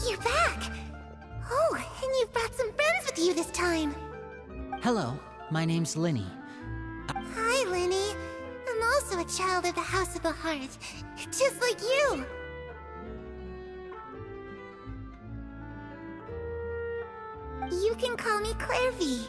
You're back! Oh, and you've brought some friends with you this time! Hello, my name's Linny. Hi, Linny. I'm also a child of the House of the Heart, just like you! You can call me Clairvy.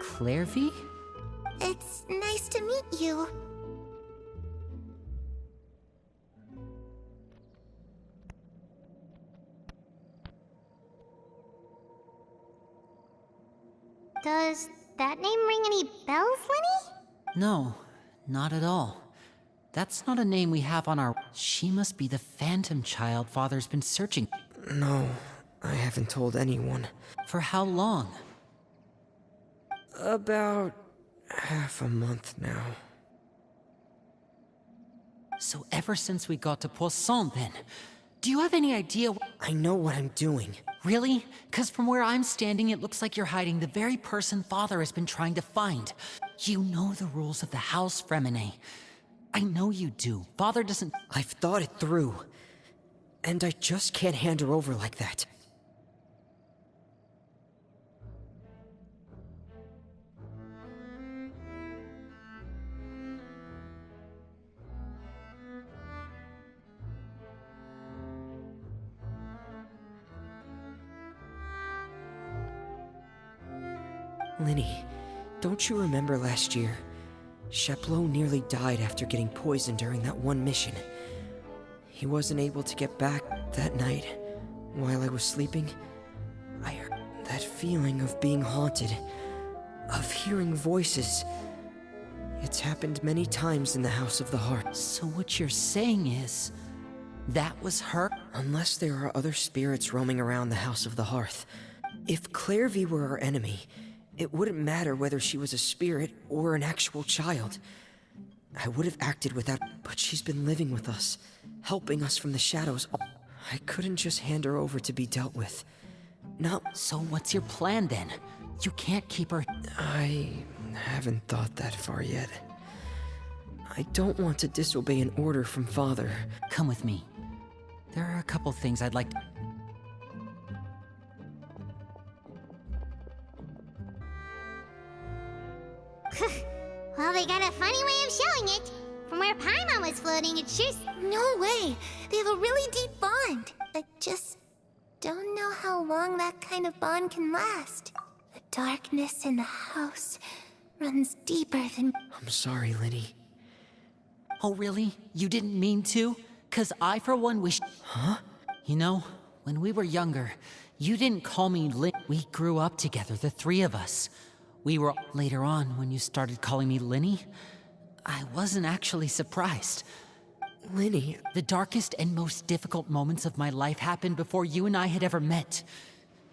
Clairvy? It's nice to meet you. Does that name ring any bells, Linny? No, not at all. That's not a name we have on our... She must be the phantom child Father's been searching. No, I haven't told anyone. For how long? About half a month now. So ever since we got to Poisson, then. Do you have any idea I know what I'm doing. Really? 'Cause from where I'm standing, it looks like you're hiding the very person Father has been trying to find. You know the rules of the house, Fremine. I know you do. Father doesn't... I've thought it through. And I just can't hand her over like that. Linny, don't you remember last year? Sheplo nearly died after getting poisoned during that one mission. He wasn't able to get back that night. While I was sleeping, I heard that feeling of being haunted, of hearing voices. It's happened many times in the House of the Heart. So what you're saying is... that was her? Unless there are other spirits roaming around the House of the Hearth. If Clairvy were our enemy, it wouldn't matter whether she was a spirit or an actual child. I would have acted without, but she's been living with us, helping us from the shadows. I couldn't just hand her over to be dealt with. No. So what's your plan then? You can't keep her... I haven't thought that far yet. I don't want to disobey an order from Father. Come with me. There are a couple things I'd like to... Well, they got a funny way of showing it. From where Paimon was floating, it sure... No way! They have a really deep bond. I just don't know how long that kind of bond can last. The darkness in the house runs deeper than... I'm sorry, Linny. Oh, really? You didn't mean to? 'Cause I, for one, wish... Huh? You know, when we were younger, you didn't call me Lin... We grew up together, the three of us. We were... Later on, when you started calling me Linny, I wasn't actually surprised. Linny... The darkest and most difficult moments of my life happened before you and I had ever met.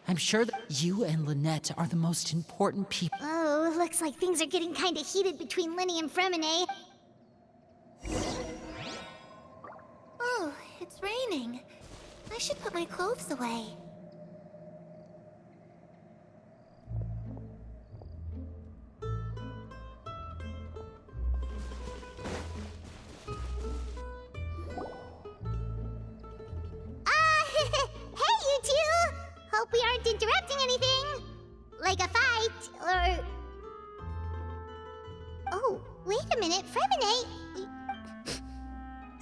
I'm sure that you and Lynette are the most important people. Oh, looks like things are getting kinda heated between Linny and Fremine. Oh, it's raining. I should put my clothes away. Hey, you two! Hope we aren't interrupting anything. Like a fight, or... Oh, wait a minute, Fremine.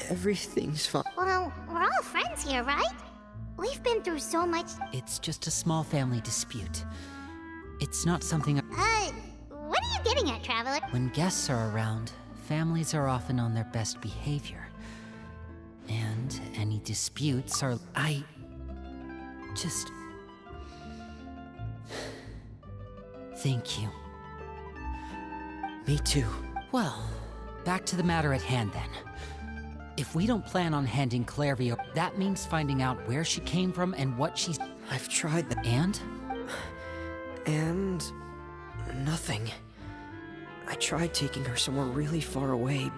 Everything's fine. Well, we're all friends here, right? We've been through so much... It's just a small family dispute. It's not something... What are you getting at, Traveler? When guests are around, families are often on their best behavior. And any disputes are... I... just... Thank you. Me too. Well, back to the matter at hand then. If we don't plan on handing Clairvy over, that means finding out where she came from and what she's... I've tried that. And? Nothing. I tried taking her somewhere really far away,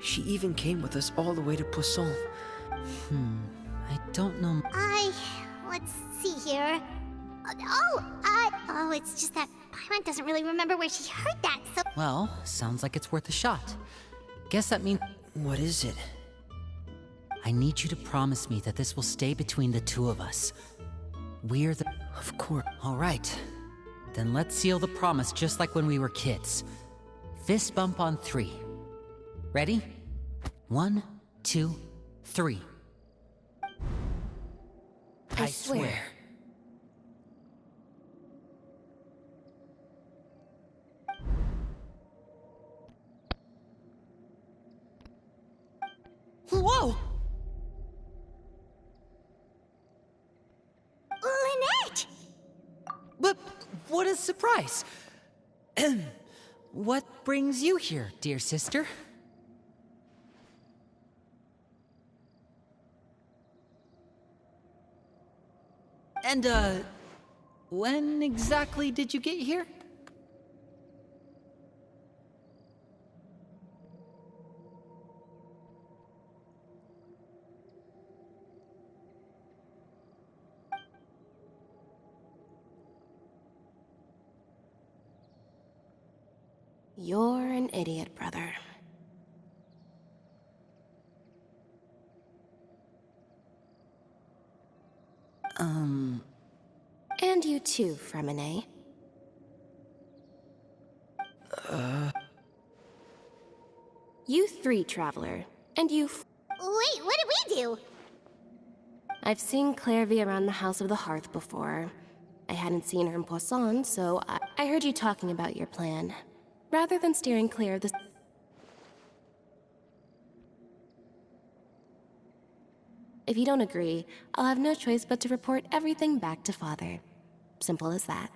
She even came with us all the way to Poisson. I don't know. Let's see here. It's just that Paimon doesn't really remember where she heard that, so... Well, sounds like it's worth a shot. Guess that means What is it? I need you to promise me that this will stay between the two of us. We're the... Of course. All right. Then let's seal the promise just like when we were kids. Fist bump on 3. Ready? 1, 2, 3. I swear. Whoa! Lynette! But what a surprise! What brings you here, dear sister? And, when exactly did you get here? You're an idiot, brother. And you too, Fremine. You 3, Traveler. And you Wait, what did we do? I've seen Clairvy around the House of the Hearth before. I hadn't seen her in Poisson, so I heard you talking about your plan. Rather than steering clear of the... If you don't agree, I'll have no choice but to report everything back to Father. Simple as that.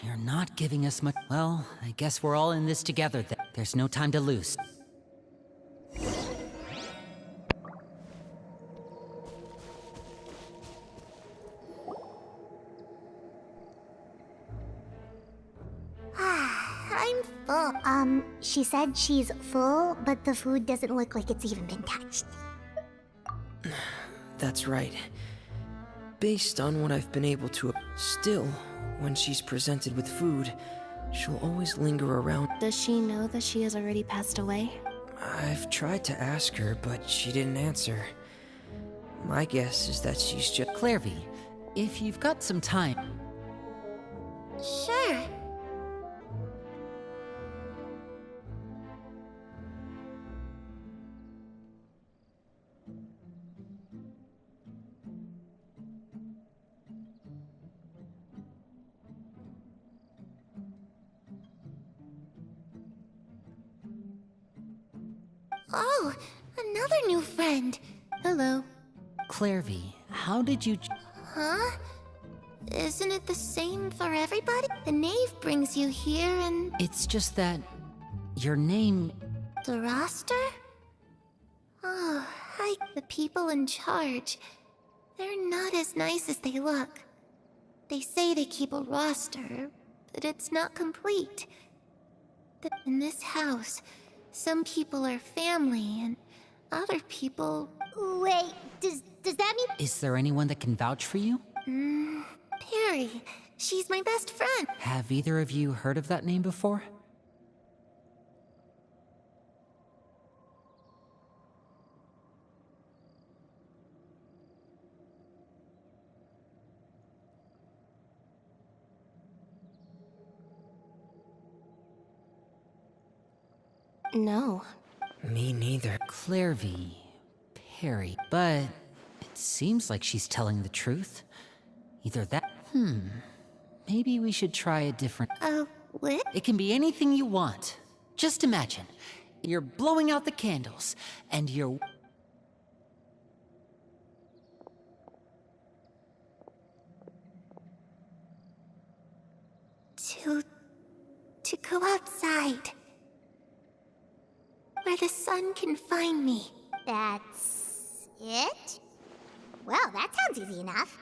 You're not giving us much. Well, I guess we're all in this together then. There's no time to lose. I'm full. She said she's full, but the food doesn't look like it's even been touched. That's right. Based on what I've been able to... Still, when she's presented with food, she'll always linger around. Does she know that she has already passed away? I've tried to ask her, but she didn't answer. My guess is that she's just... Clairvy, if you've got some time... Sure. Oh, another new friend. Hello. Clairvy, how did you... Huh? Isn't it the same for everybody? The knave brings you here and... It's just that... your name... The roster? Oh, hi. The people in charge. They're not as nice as they look. They say they keep a roster, but it's not complete. In this house, some people are family and other people... Wait, does that mean... Is there anyone that can vouch for you? Perry. She's my best friend. Have either of you heard of that name before? No. Me neither. Clairvy... Perry... But... it seems like she's telling the truth. Either that... Maybe we should try a different... What? It can be anything you want. Just imagine, you're blowing out the candles, and you're... To go outside. Where the sun can find me. That's it? Well, that sounds easy enough.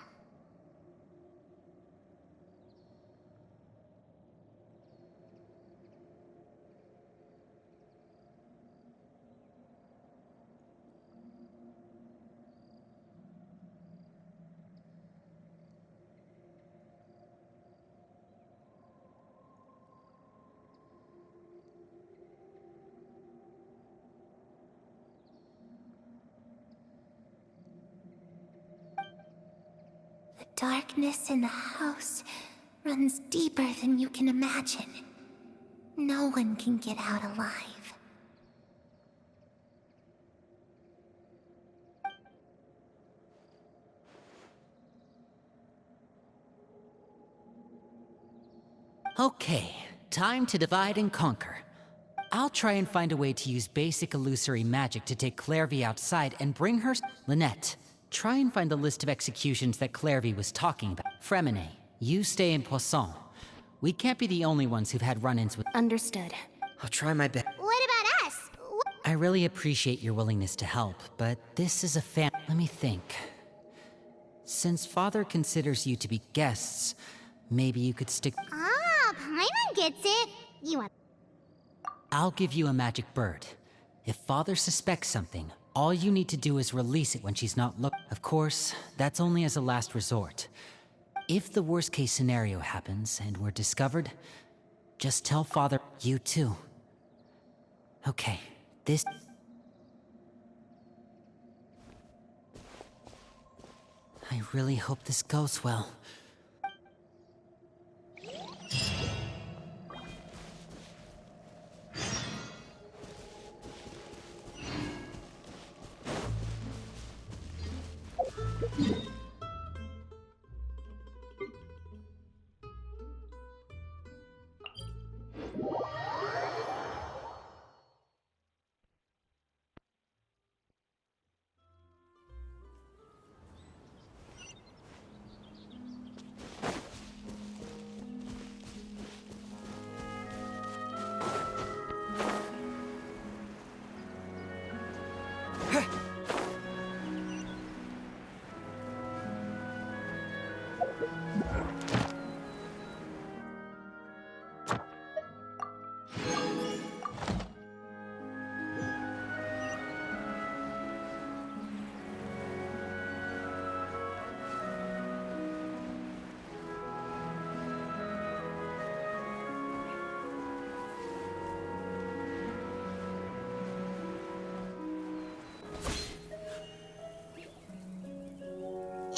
The darkness in the house runs deeper than you can imagine. No one can get out alive. Okay, time to divide and conquer. I'll try and find a way to use basic illusory magic to take Clairvy outside and bring her... Lynette, try and find the list of executions that Clairvy was talking about. Fremine, you stay in Poisson. We can't be the only ones who've had run-ins with... Understood. I'll try my best. What about us? I really appreciate your willingness to help, but this is a Let me think. Since Father considers you to be guests, maybe you could stick... Ah, Paimon gets it. You want... I'll give you a magic bird. If Father suspects something, all you need to do is release it when she's not looking. Of course, that's only as a last resort. If the worst-case scenario happens and we're discovered, just tell Father you too. Okay, this... I really hope this goes well.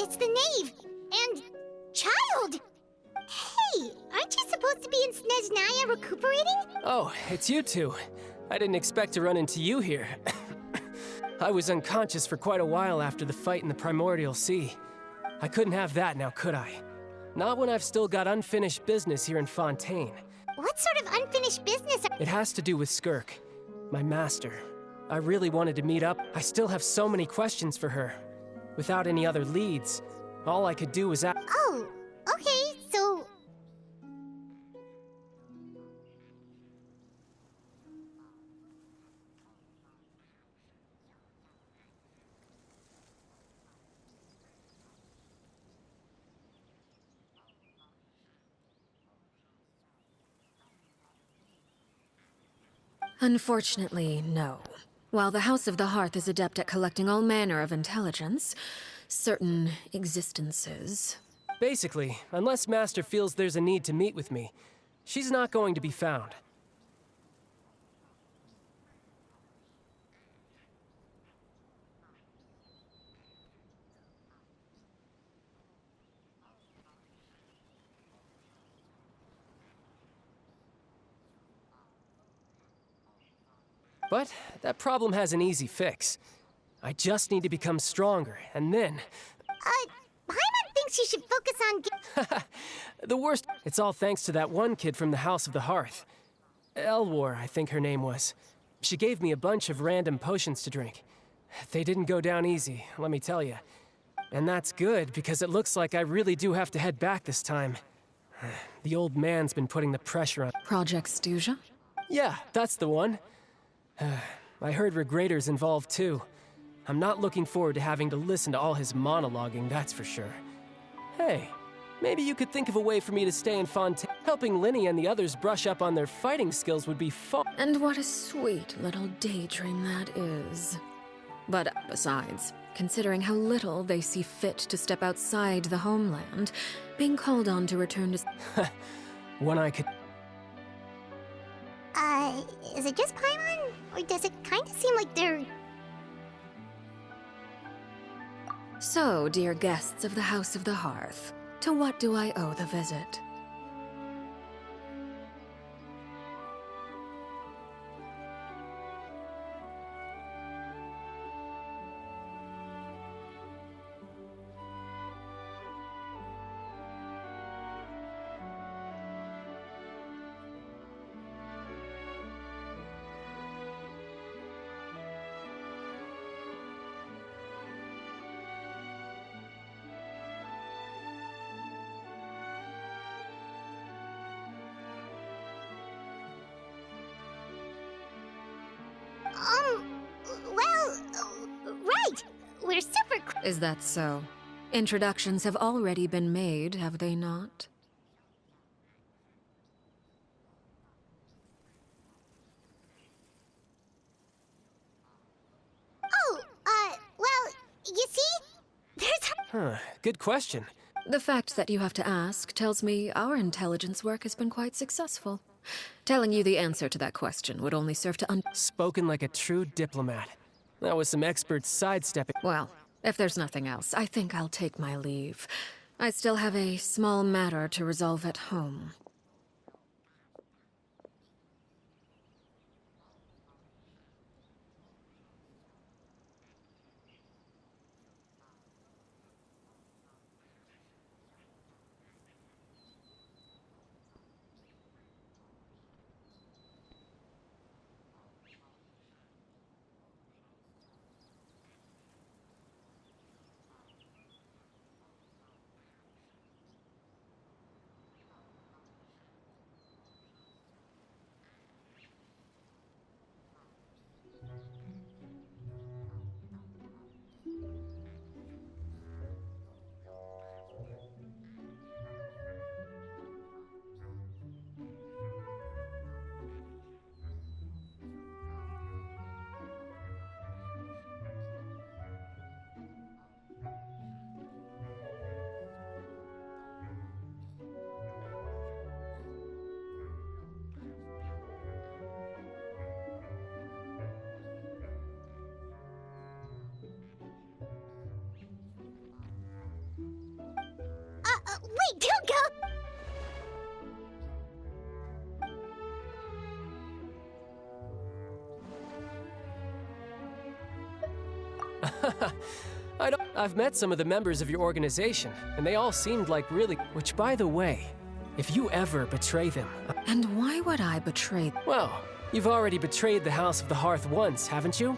It's the knave! And... child! Hey, aren't you supposed to be in Snezhnaya recuperating? Oh, it's you two. I didn't expect to run into you here. I was unconscious for quite a while after the fight in the Primordial Sea. I couldn't have that now, could I? Not when I've still got unfinished business here in Fontaine. What sort of unfinished business are... It has to do with Skirk, my master. I really wanted to meet up. I still have so many questions for her. Without any other leads, all I could do was ask. Oh, okay, so... Unfortunately, no. While the House of the Hearth is adept at collecting all manner of intelligence, certain existences... Basically, unless Master feels there's a need to meet with me, she's not going to be found. But that problem has an easy fix. I just need to become stronger, and then... Paimon thinks you should focus on... The worst... It's all thanks to that one kid from the House of the Hearth. Elwar, I think her name was. She gave me a bunch of random potions to drink. They didn't go down easy, let me tell you. And that's good, because it looks like I really do have to head back this time. The old man's been putting the pressure on. Project Stuja? Yeah, that's the one. I heard Regrator's involved too. I'm not looking forward to having to listen to all his monologuing, that's for sure. Hey, maybe you could think of a way for me to stay in Fontaine. Helping Linny and the others brush up on their fighting skills would be fun. And what a sweet little daydream that is. But besides, considering how little they see fit to step outside the homeland, being called on to return to... When I could... Is it just Paimon? Or does it kind of seem like they're... So, dear guests of the House of the Hearth, to what do I owe the visit? Right! We're super... Is that so? Introductions have already been made, have they not? Well, you see? There's... Good question. The fact that you have to ask tells me our intelligence work has been quite successful. Telling you the answer to that question would only serve to Spoken like a true diplomat. That was some expert sidestepping. Well, if there's nothing else, I think I'll take my leave. I still have a small matter to resolve at home. Wait, don't go! I've met some of the members of your organization, and they all seemed like really... Which, by the way, if you ever betray them... And why would I betray... Well, you've already betrayed the House of the Hearth once, haven't you?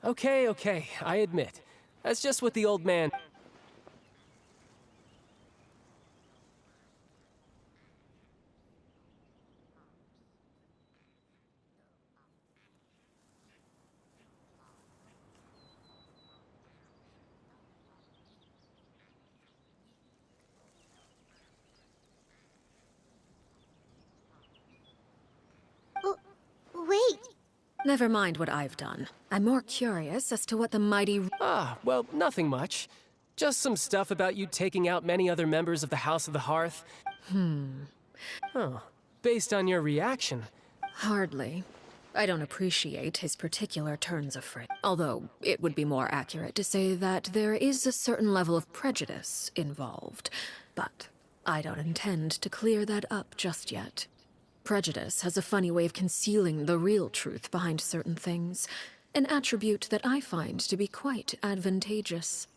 Okay, I admit. That's just what the old man... Wait. Never mind what I've done. I'm more curious as to what the mighty... Well, nothing much. Just some stuff about you taking out many other members of the House of the Hearth. Based on your reaction. Hardly. I don't appreciate his particular turns of phrase. Although, it would be more accurate to say that there is a certain level of prejudice involved. But I don't intend to clear that up just yet. Prejudice has a funny way of concealing the real truth behind certain things, an attribute that I find to be quite advantageous.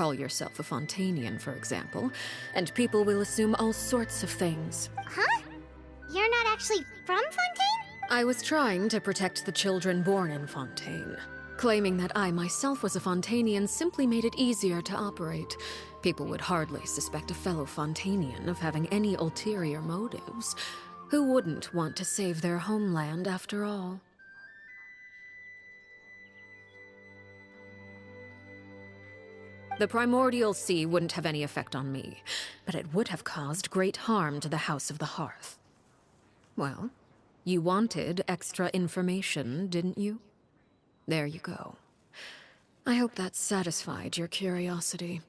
Call yourself a Fontanian, for example, and people will assume all sorts of things. Huh? You're not actually from Fontaine? I was trying to protect the children born in Fontaine. Claiming that I myself was a Fontanian simply made it easier to operate. People would hardly suspect a fellow Fontanian of having any ulterior motives. Who wouldn't want to save their homeland after all? The Primordial Sea wouldn't have any effect on me, but it would have caused great harm to the House of the Hearth. Well, you wanted extra information, didn't you? There you go. I hope that satisfied your curiosity.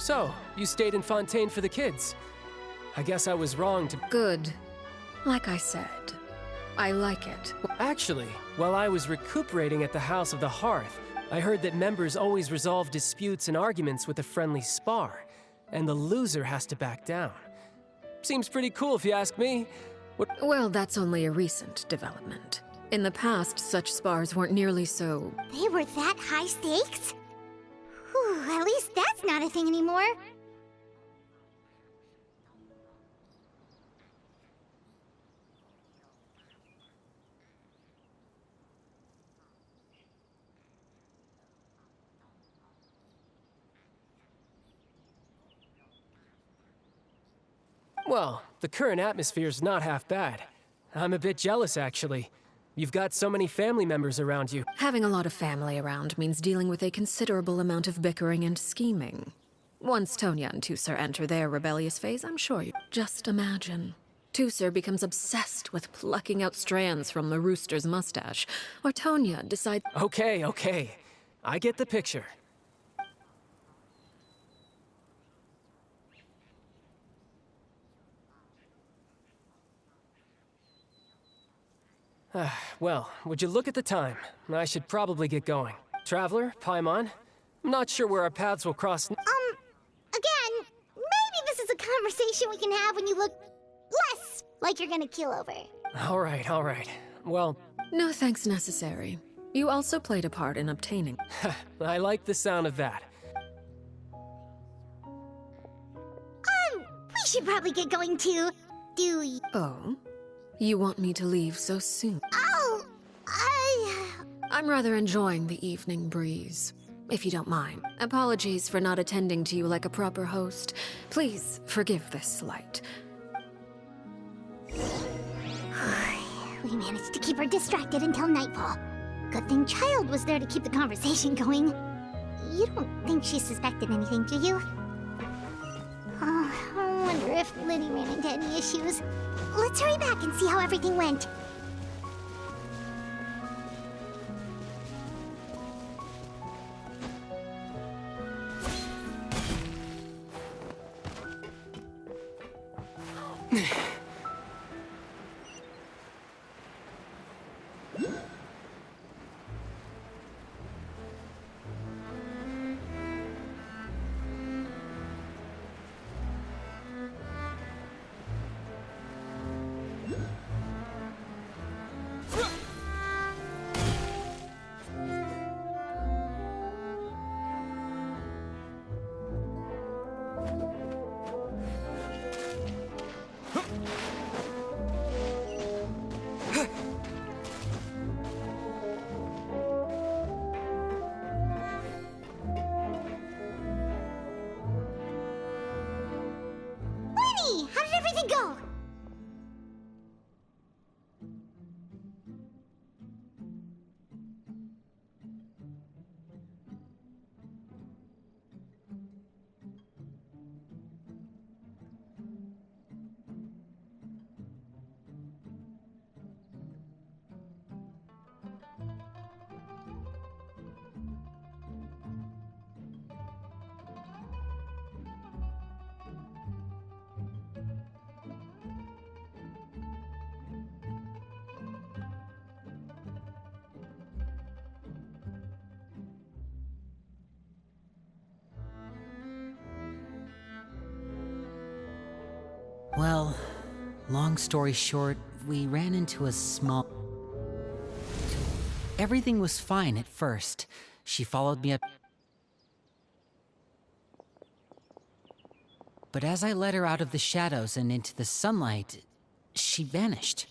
So, you stayed in Fontaine for the kids. I guess I was wrong to... Good. Like I said, I like it. Actually, while I was recuperating at the House of the Hearth, I heard that members always resolve disputes and arguments with a friendly spar, and the loser has to back down. Seems pretty cool if you ask me. Well, that's only a recent development. In the past, such spars weren't nearly so... They were that high stakes? Whew, at least that's not a thing anymore. Well, the current atmosphere's not half bad. I'm a bit jealous, actually. You've got so many family members around you. Having a lot of family around means dealing with a considerable amount of bickering and scheming. Once Tonya and Tusser enter their rebellious phase, I'm sure you... Just imagine. Tusser becomes obsessed with plucking out strands from the rooster's mustache, or Tonya decides... Okay. I get the picture. Well, would you look at the time? I should probably get going. Traveler, Paimon, I'm not sure where our paths will cross... Again, maybe this is a conversation we can have when you look Like you're gonna keel over. All right. Well, No thanks necessary. You also played a part in obtaining. I like the sound of that. We should probably get going too. Do you? Oh? You want me to leave so soon? Oh, I'm rather enjoying the evening breeze, if you don't mind. Apologies for not attending to you like a proper host. Please forgive this slight. We managed to keep her distracted until nightfall. Good thing Child was there to keep the conversation going. You don't think she suspected anything, do you? Oh, I wonder if Liddy ran into any issues. Let's hurry back and see how everything went. Liddy, how did everything go? Well, long story short, we ran into a small... Everything was fine at first. She followed me up... But as I led her out of the shadows and into the sunlight, she vanished.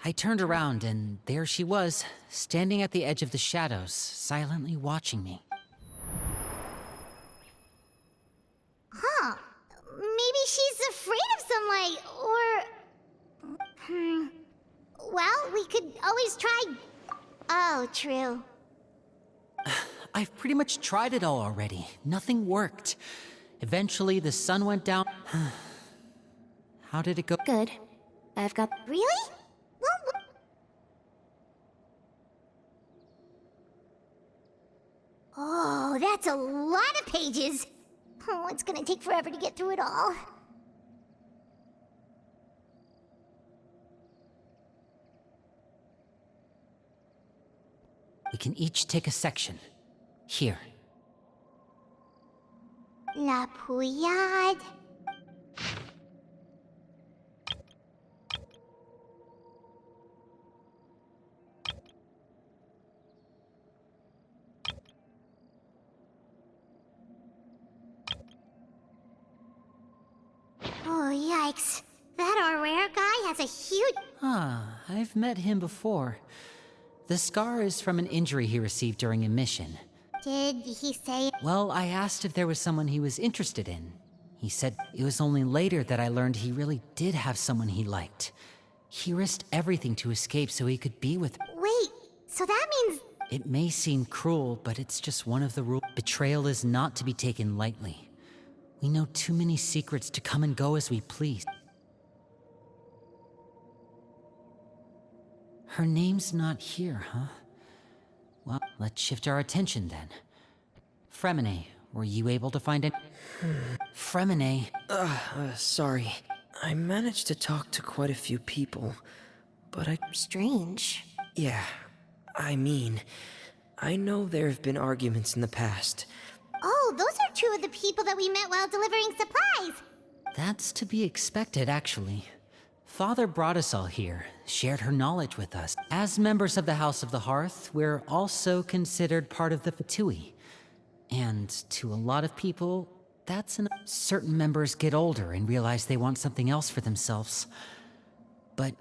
I turned around, and there she was, standing at the edge of the shadows, silently watching me. Huh. Maybe she's afraid of sunlight, or... Well, we could always try... Oh, true. I've pretty much tried it all already. Nothing worked. Eventually, the sun went down. How did it go? Good. I've got. Really? Well, oh, that's a lot of pages. Oh, it's gonna take forever to get through it all. We can each take a section. Here. La Pouillade. Oh, yikes. That Aurora guy has a huge... Ah, I've met him before. The scar is from an injury he received during a mission. Did he say... Well, I asked if there was someone he was interested in. He said it was only later that I learned he really did have someone he liked. He risked everything to escape so he could be with her. Wait, so that means... It may seem cruel, but it's just one of the rules. Betrayal is not to be taken lightly. We know too many secrets to come and go as we please. Her name's not here, huh? Well, let's shift our attention then. Fremine, were you able to find it? Fremine. Sorry. I managed to talk to quite a few people, but Strange. Yeah, I mean, I know there have been arguments in the past. Oh, those are two of the people that we met while delivering supplies. That's to be expected, actually. Father brought us all here, shared her knowledge with us. As members of the House of the Hearth, we're also considered part of the Fatui. And to a lot of people, that's an... Certain members get older and realize they want something else for themselves. But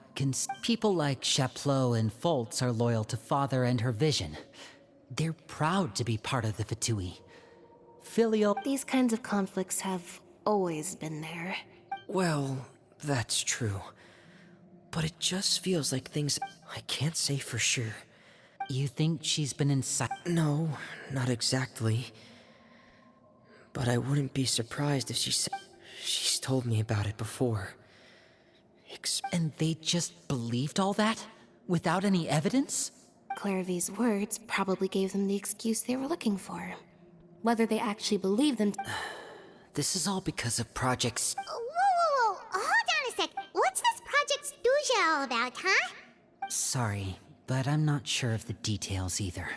people like Chaplot and Foltz are loyal to Father and her vision. They're proud to be part of the Fatui. Filial... These kinds of conflicts have always been there. Well, that's true. But it just feels like things I can't say for sure. You think she's been inside? No, not exactly. But I wouldn't be surprised if she's told me about it before. And they just believed all that? Without any evidence? Clairvy's words probably gave them the excuse they were looking for. Whether they actually believed them... This is all because of projects. Whoa. Hold on a sec. What's this Project Stuja all about, huh? Sorry, but I'm not sure of the details either.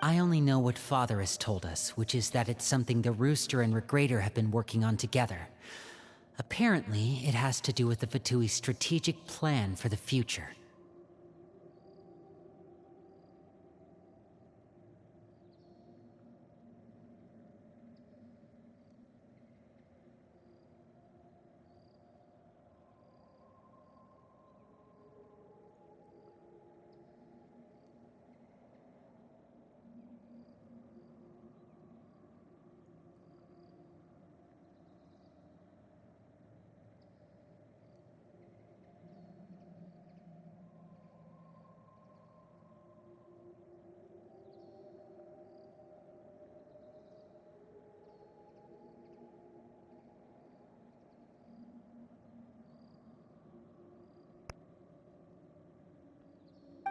I only know what Father has told us, which is that it's something the Rooster and Regrader have been working on together. Apparently, it has to do with the Fatui's strategic plan for the future.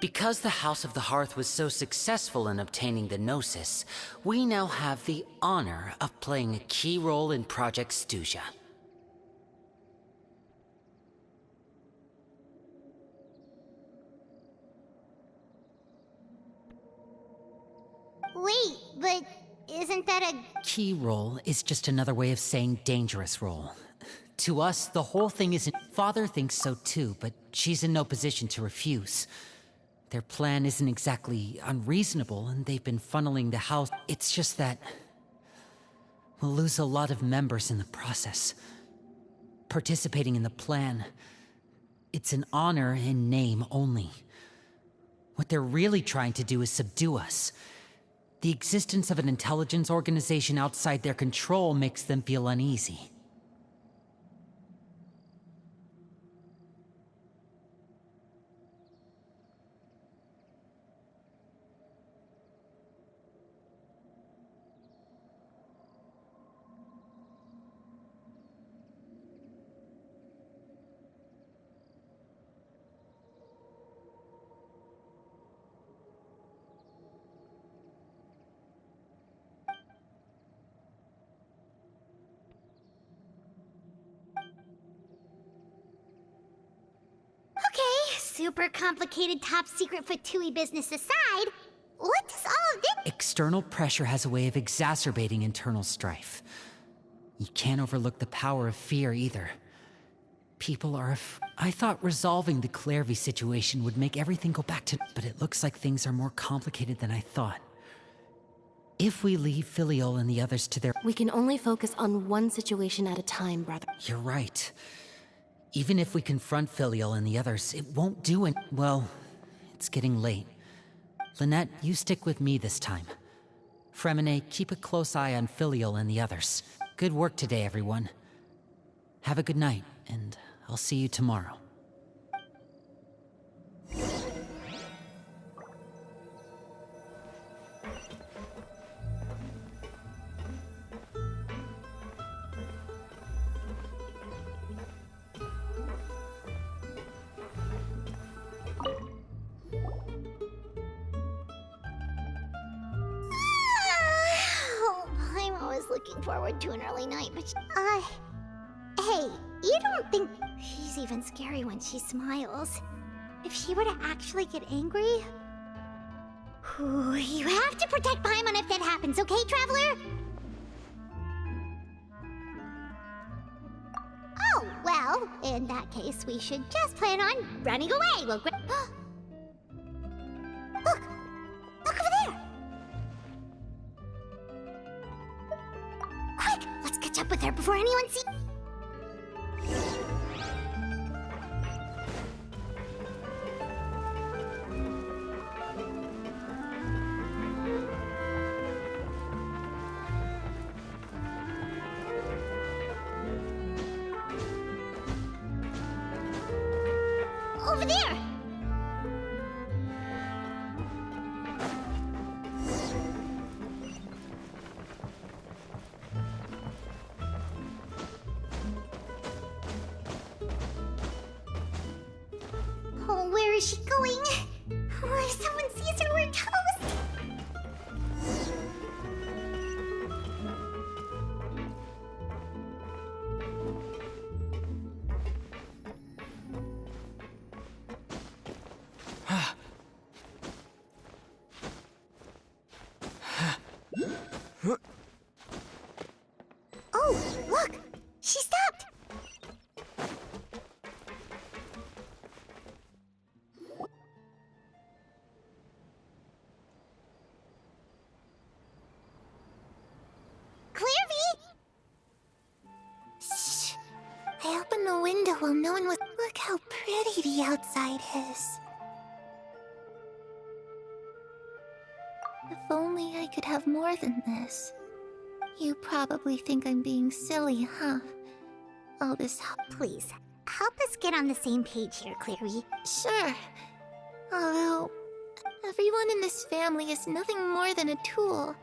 Because the House of the Hearth was so successful in obtaining the Gnosis, we now have the honor of playing a key role in Project Stuja. Wait, but isn't that a... Key role is just another way of saying dangerous role. To us, the whole thing isn't... Father thinks so too, but she's in no position to refuse. Their plan isn't exactly unreasonable, and they've been funneling the house. It's just that we'll lose a lot of members in the process. Participating in the plan, it's an honor in name only. What they're really trying to do is subdue us. The existence of an intelligence organization outside their control makes them feel uneasy. Okay, super complicated top secret Fatui business aside, what does all of this— External pressure has a way of exacerbating internal strife. You can't overlook the power of fear either. People are I thought resolving the Clairvy situation would make everything go back to— but it looks like things are more complicated than I thought. If we leave Filiol and the others to their— We can only focus on one situation at a time, brother. You're right. Even if we confront Filiol and the others, it won't do it. Well, it's getting late. Lynette, you stick with me this time. Fremine, keep a close eye on Filiol and the others. Good work today, everyone. Have a good night, and I'll see you tomorrow. I'm always looking forward to an early night, but hey, you don't think she's even scary when she smiles? If she were to actually get angry? Ooh, you have to protect Paimon if that happens, okay, Traveler? Oh, well, in that case, we should just plan on running away. We'll Look! Look over there! Quick! Let's catch up with her before anyone sees— Over there! Oh, where is she going? Oh, if someone sees her, we're toast! Oh, look! She stopped! Clairvy! Shh! I opened the window while no one was— Look how pretty the outside is. If only I could have more than this. You probably think I'm being silly, huh? All this help. Please, help us get on the same page here, Clary. Sure. Although, everyone in this family is nothing more than a tool.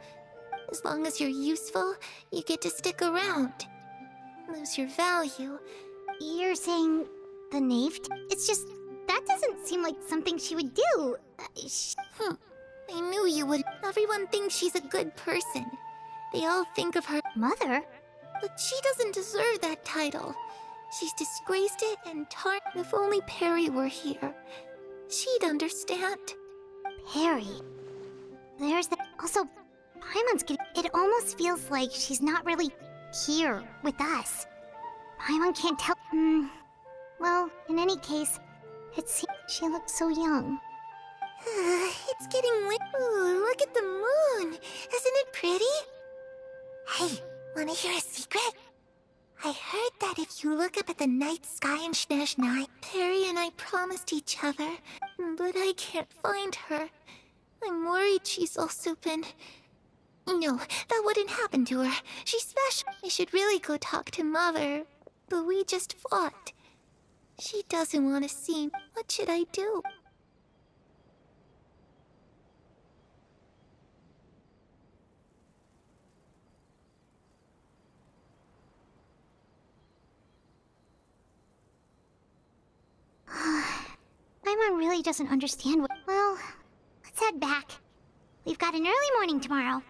As long as you're useful, you get to stick around. Lose your value. You're saying the knave? It's just, that doesn't seem like something she would do. I knew you would. Everyone thinks she's a good person. They all think of her mother. But she doesn't deserve that title. She's disgraced it and If only Perry were here, she'd understand. Perry? There's that. Also, Paimon's getting— It almost feels like she's not really here with us. Paimon can't tell— Well, in any case, it seems she looks so young. It's getting lit. Ooh, look at the moon. Isn't it pretty? Hey, wanna hear a secret? I heard that if you look up at the night sky in Shnesh Night, Perry and I promised each other, but I can't find her. I'm worried she's also been... No, that wouldn't happen to her. She's special. I should really go talk to Mother, but we just fought. She doesn't want to see me. What should I do? My mom really doesn't understand what... Well, let's head back. We've got an early morning tomorrow.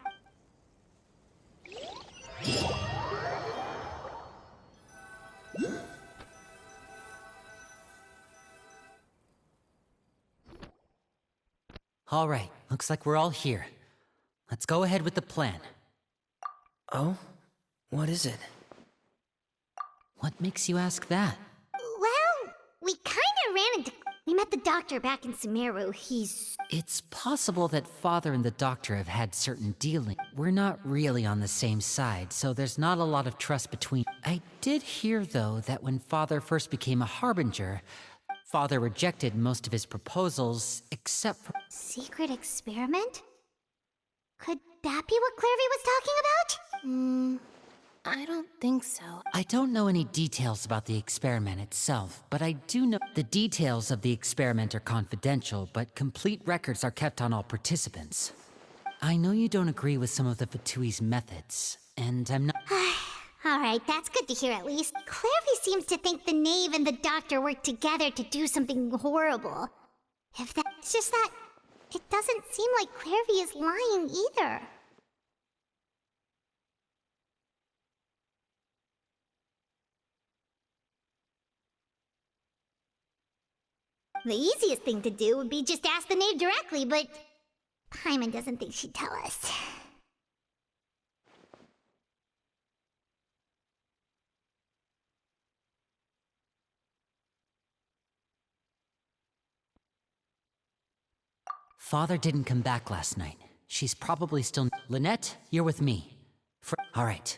All right, looks like we're all here. Let's go ahead with the plan. Oh? What is it? What makes you ask that? Well, we kinda ran into... We met the doctor back in Sumeru. He's... It's possible that Father and the Doctor have had certain dealings. We're not really on the same side, so there's not a lot of trust between... I did hear, though, that when Father first became a Harbinger, Father rejected most of his proposals, except for... Secret experiment? Could that be what Clairvy was talking about? I don't think so. I don't know any details about the experiment itself, but I do know the details of the experiment are confidential, but complete records are kept on all participants. I know you don't agree with some of the Fatui's methods, and I'm not... Alright, that's good to hear at least. Clairvy seems to think the Knave and the Doctor worked together to do something horrible. If that's just that... It doesn't seem like Clairvy is lying either. The easiest thing to do would be just ask the Knave directly, but... Paimon doesn't think she'd tell us. Father didn't come back last night. She's probably still... Lynette, you're with me. All right.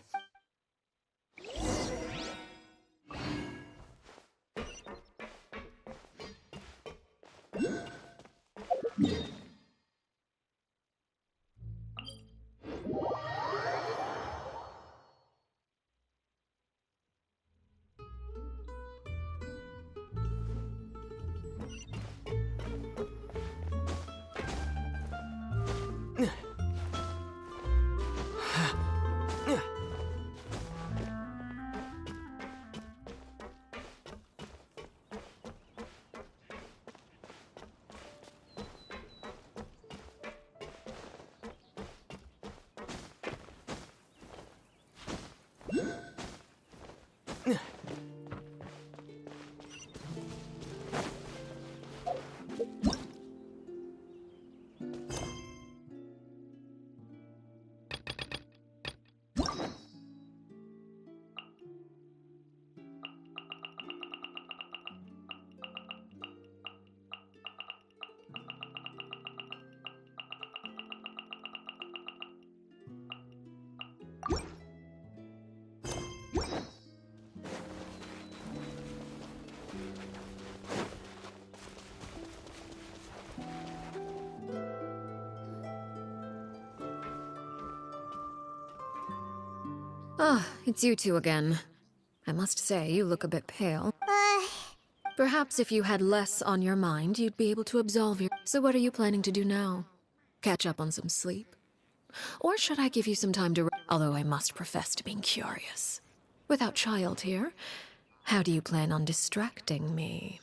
Ah, it's you two again. I must say, you look a bit pale. Perhaps if you had less on your mind, you'd be able to absolve your... So what are you planning to do now? Catch up on some sleep? Or should I give you some time to... Although I must profess to being curious. Without child here, how do you plan on distracting me?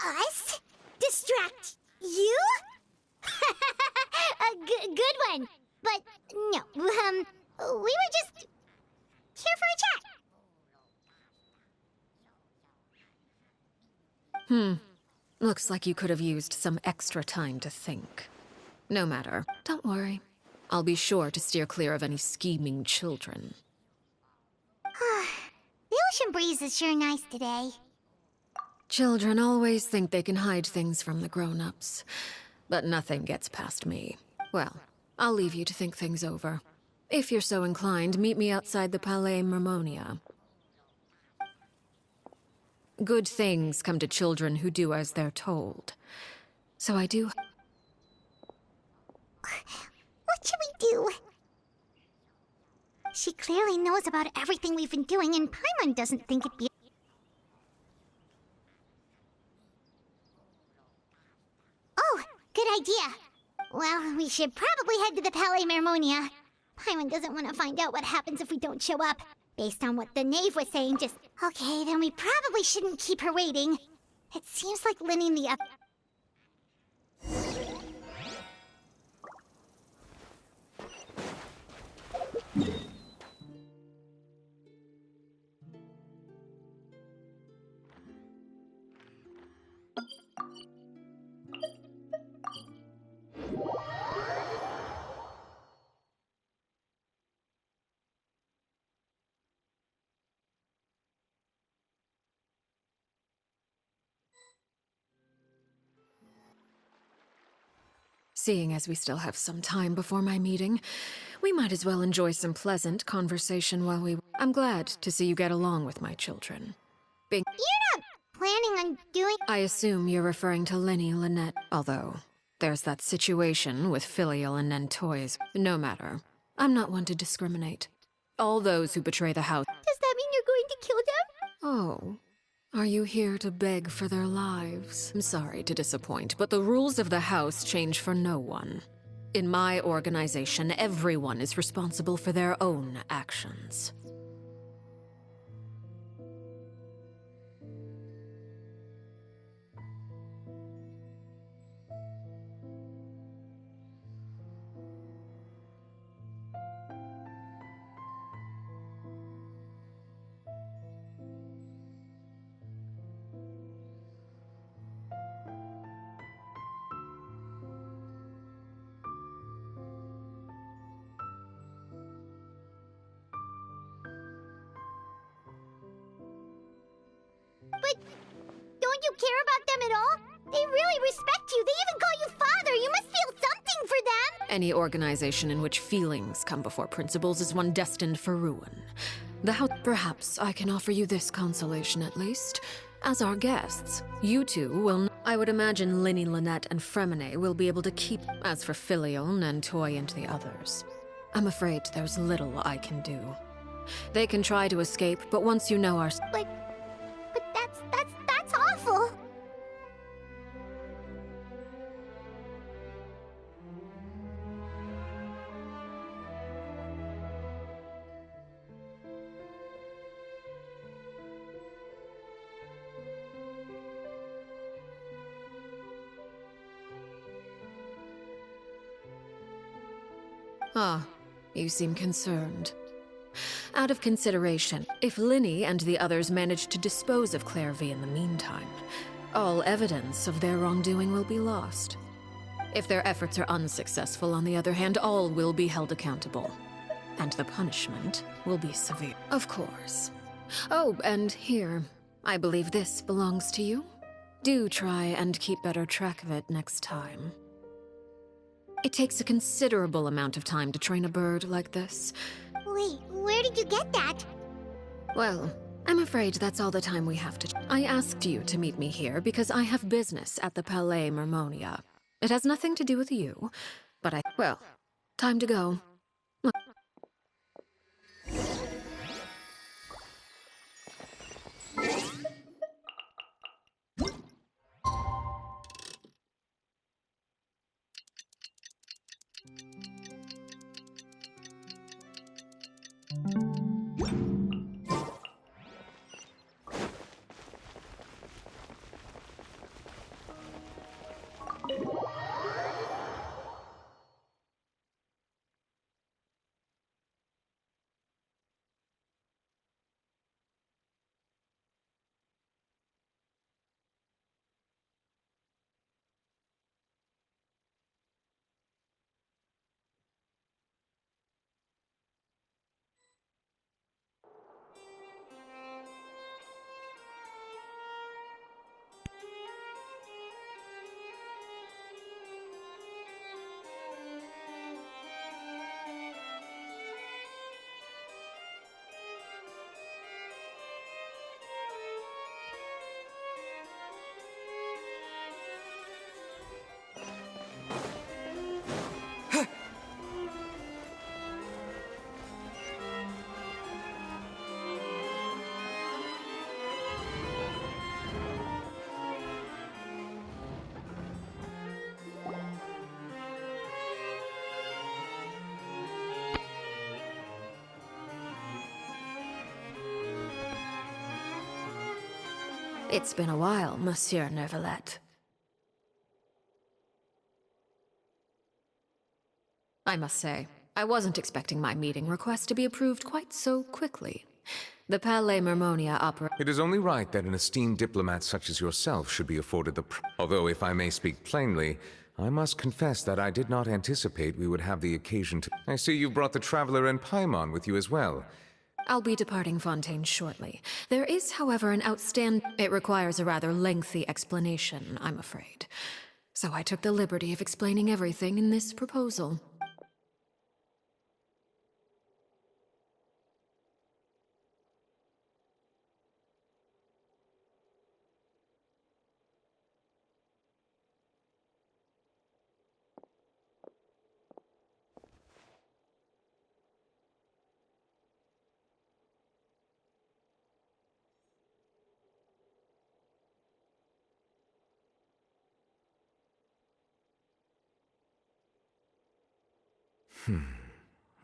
Us? Distract you? Good one. But no, we were just here for a chat. Looks like you could have used some extra time to think. No matter. Don't worry. I'll be sure to steer clear of any scheming children. The ocean breeze is sure nice today. Children always think they can hide things from the grown-ups, but nothing gets past me. Well, I'll leave you to think things over. If you're so inclined, meet me outside the Palais Mermonia. Good things come to children who do as they're told. So I do... What should we do? She clearly knows about everything we've been doing, and Paimon doesn't think it'd be... Oh, good idea. Well, we should probably head to the Palais Mermonia. Paimon doesn't want to find out what happens if we don't show up. Based on what the knave was saying, just... Okay, then we probably shouldn't keep her waiting. It seems like Linny and the other... Seeing as we still have some time before my meeting, we might as well enjoy some pleasant conversation while we... I'm glad to see you get along with my children. You're not planning on doing... I assume you're referring to Lenny Lynette, although there's that situation with Filial and Nentoys. No matter. I'm not one to discriminate. All those who betray the house... Does that mean you're going to kill them? Oh. Are you here to beg for their lives? I'm sorry to disappoint, but the rules of the house change for no one. In my organization, everyone is responsible for their own actions. But don't you care about them at all? They really respect you. They even call you father. You must feel something for them. Any organization in which feelings come before principles is one destined for ruin. The house... Perhaps I can offer you this consolation at least. As our guests, you two will... I would imagine Linny Lynette and Fremine will be able to keep... As for Filial, Nentoy, and the others, I'm afraid there's little I can do. They can try to escape, but once you know our... But that's awful. Ah, you seem concerned. Out of consideration, if Linny and the others manage to dispose of Clairvy in the meantime, all evidence of their wrongdoing will be lost. If their efforts are unsuccessful, on the other hand, all will be held accountable. And the punishment will be severe. Of course. Oh, and here, I believe this belongs to you. Do try and keep better track of it next time. It takes a considerable amount of time to train a bird like this. Wait, where did you get that? Well, I'm afraid that's all the time we have to... I asked you to meet me here because I have business at the Palais Mermonia. It has nothing to do with you, but well, time to go. It's been a while, Monsieur Neuvillette. I must say, I wasn't expecting my meeting request to be approved quite so quickly. The Palais Mermonia opera— It is only right that an esteemed diplomat such as yourself should be afforded the Although, if I may speak plainly, I must confess that I did not anticipate we would have the occasion to— I see you've brought the Traveler and Paimon with you as well. I'll be departing Fontaine shortly. There is, however, an outstanding— It requires a rather lengthy explanation, I'm afraid. So I took the liberty of explaining everything in this proposal.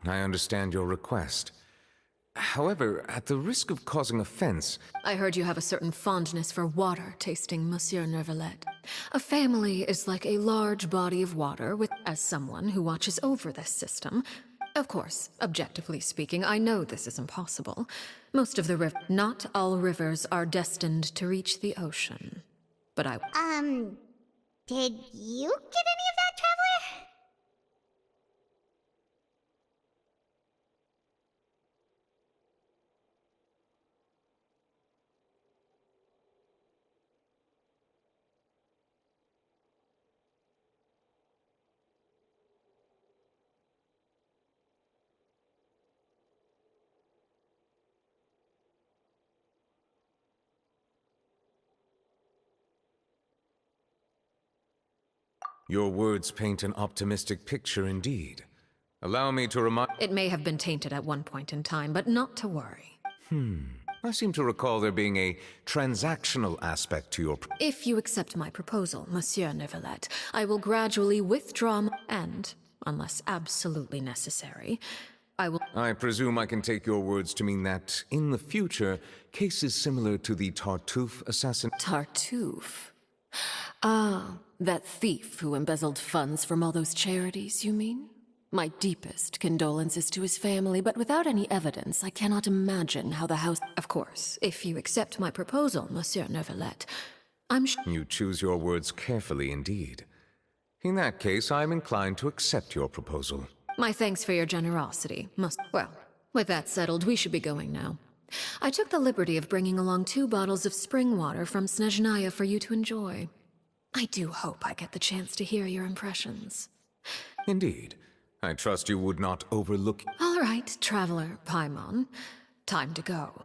I understand your request. However, at the risk of causing offense, I heard you have a certain fondness for water tasting, Monsieur Neuvillette. A family is like a large body of water with— As someone who watches over this system, of course, objectively speaking, I know this is impossible. Most of the Not all rivers are destined to reach the ocean. But I— Did you get any of that, Traveler? your words paint an optimistic picture indeed. Allow me to remind— It may have been tainted at one point in time, but not to worry. I seem to recall there being a transactional aspect to your— If you accept my proposal, Monsieur Neuvillette, I will gradually withdraw and, unless absolutely necessary, I will— I presume I can take your words to mean that, in the future, cases similar to the Tartuffe assassin— Tartuffe. Ah, that thief who embezzled funds from all those charities, you mean? My deepest condolences to his family, but without any evidence, I cannot imagine how the house— Of course, if you accept my proposal, Monsieur Neuvillette, I'm sure— You choose your words carefully indeed. In that case, I am inclined to accept your proposal. My thanks for your generosity. Well, with that settled, we should be going now. I took the liberty of bringing along 2 bottles of spring water from Snezhnaya for you to enjoy. I do hope I get the chance to hear your impressions. Indeed. I trust you would not overlook— All right, Traveler Paimon. Time to go.